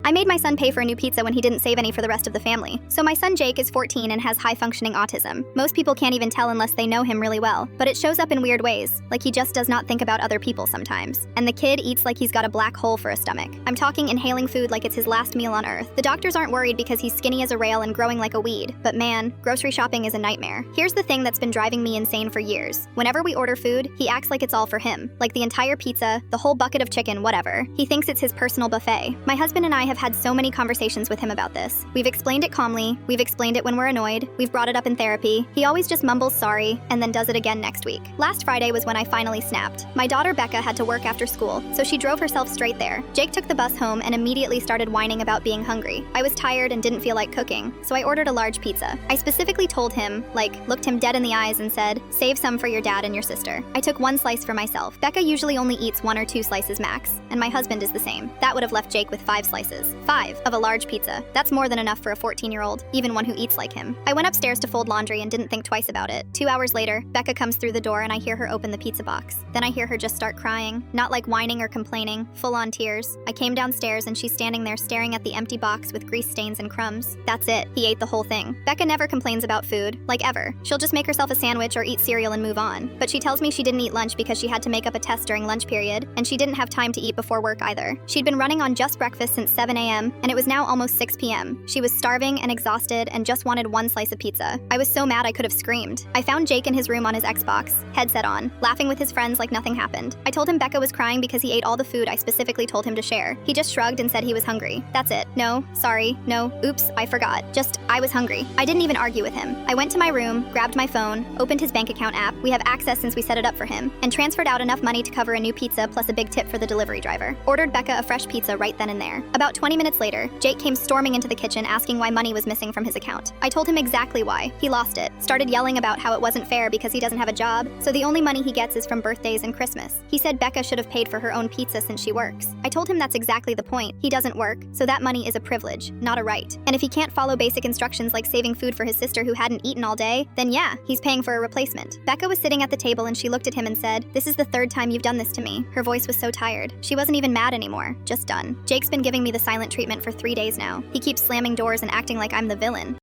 I made my son pay for a new pizza when he didn't save any for the rest of the family. So my son Jake is 14 and has high-functioning autism. Most people can't even tell unless they know him really well, but it shows up in weird ways, like he just does not think about other people sometimes. And the kid eats like he's got a black hole for a stomach. I'm talking inhaling food like it's his last meal on Earth. The doctors aren't worried because he's skinny as a rail and growing like a weed, but man, grocery shopping is a nightmare. Here's the thing that's been driving me insane for years. Whenever we order food, he acts like it's all for him. Like the entire pizza, the whole bucket of chicken, whatever. He thinks it's his personal buffet. My husband and I have had so many conversations with him about this. We've explained it calmly, we've explained it when we're annoyed, we've brought it up in therapy. He always just mumbles sorry and then does it again next week. Last Friday was when I finally snapped. My daughter Becca had to work after school, so she drove herself straight there. Jake took the bus home and immediately started whining about being hungry. I was tired and didn't feel like cooking, so I ordered a large pizza. I specifically told him, looked him dead in the eyes and said, "Save some for your dad and your sister." I took one slice for myself. Becca usually only eats 1 or 2 slices max, and my husband is the same. That would have left Jake with 5 slices. 5 of a large pizza. That's more than enough for a 14-year-old, even one who eats like him. I went upstairs to fold laundry and didn't think twice about it. 2 hours later, Becca comes through the door and I hear her open the pizza box. Then I hear her just start crying, not like whining or complaining, full-on tears. I came downstairs and she's standing there staring at the empty box with grease stains and crumbs. That's it. He ate the whole thing. Becca never complains about food, like ever. She'll just make herself a sandwich or eat cereal and move on. But she tells me she didn't eat lunch because she had to make up a test during lunch period, and she didn't have time to eat before work either. She'd been running on just breakfast since 7 a.m., and it was now almost 6 p.m. She was starving and exhausted and just wanted 1 slice of pizza. I was so mad I could have screamed. I found Jake in his room on his Xbox, headset on, laughing with his friends like nothing happened. I told him Becca was crying because he ate all the food I specifically told him to share. He just shrugged and said he was hungry. That's it. No, sorry, no, oops, I forgot. Just, I was hungry. I didn't even argue with him. I went to my room, grabbed my phone, opened his bank account app, we have access since we set it up for him, and transferred out enough money to cover a new pizza plus a big tip for the delivery driver. Ordered Becca a fresh pizza right then and there. About 20 minutes later, Jake came storming into the kitchen asking why money was missing from his account. I told him exactly why. He lost it. Started yelling about how it wasn't fair because he doesn't have a job, so the only money he gets is from birthdays and Christmas. He said Becca should have paid for her own pizza since she works. I told him that's exactly the point. He doesn't work, so that money is a privilege, not a right. And if he can't follow basic instructions like saving food for his sister who hadn't eaten all day, then yeah, he's paying for a replacement. Becca was sitting at the table and she looked at him and said, "This is the 3rd time you've done this to me." Her voice was so tired. She wasn't even mad anymore, just done. Jake's been giving me the silent treatment for 3 days now. He keeps slamming doors and acting like I'm the villain.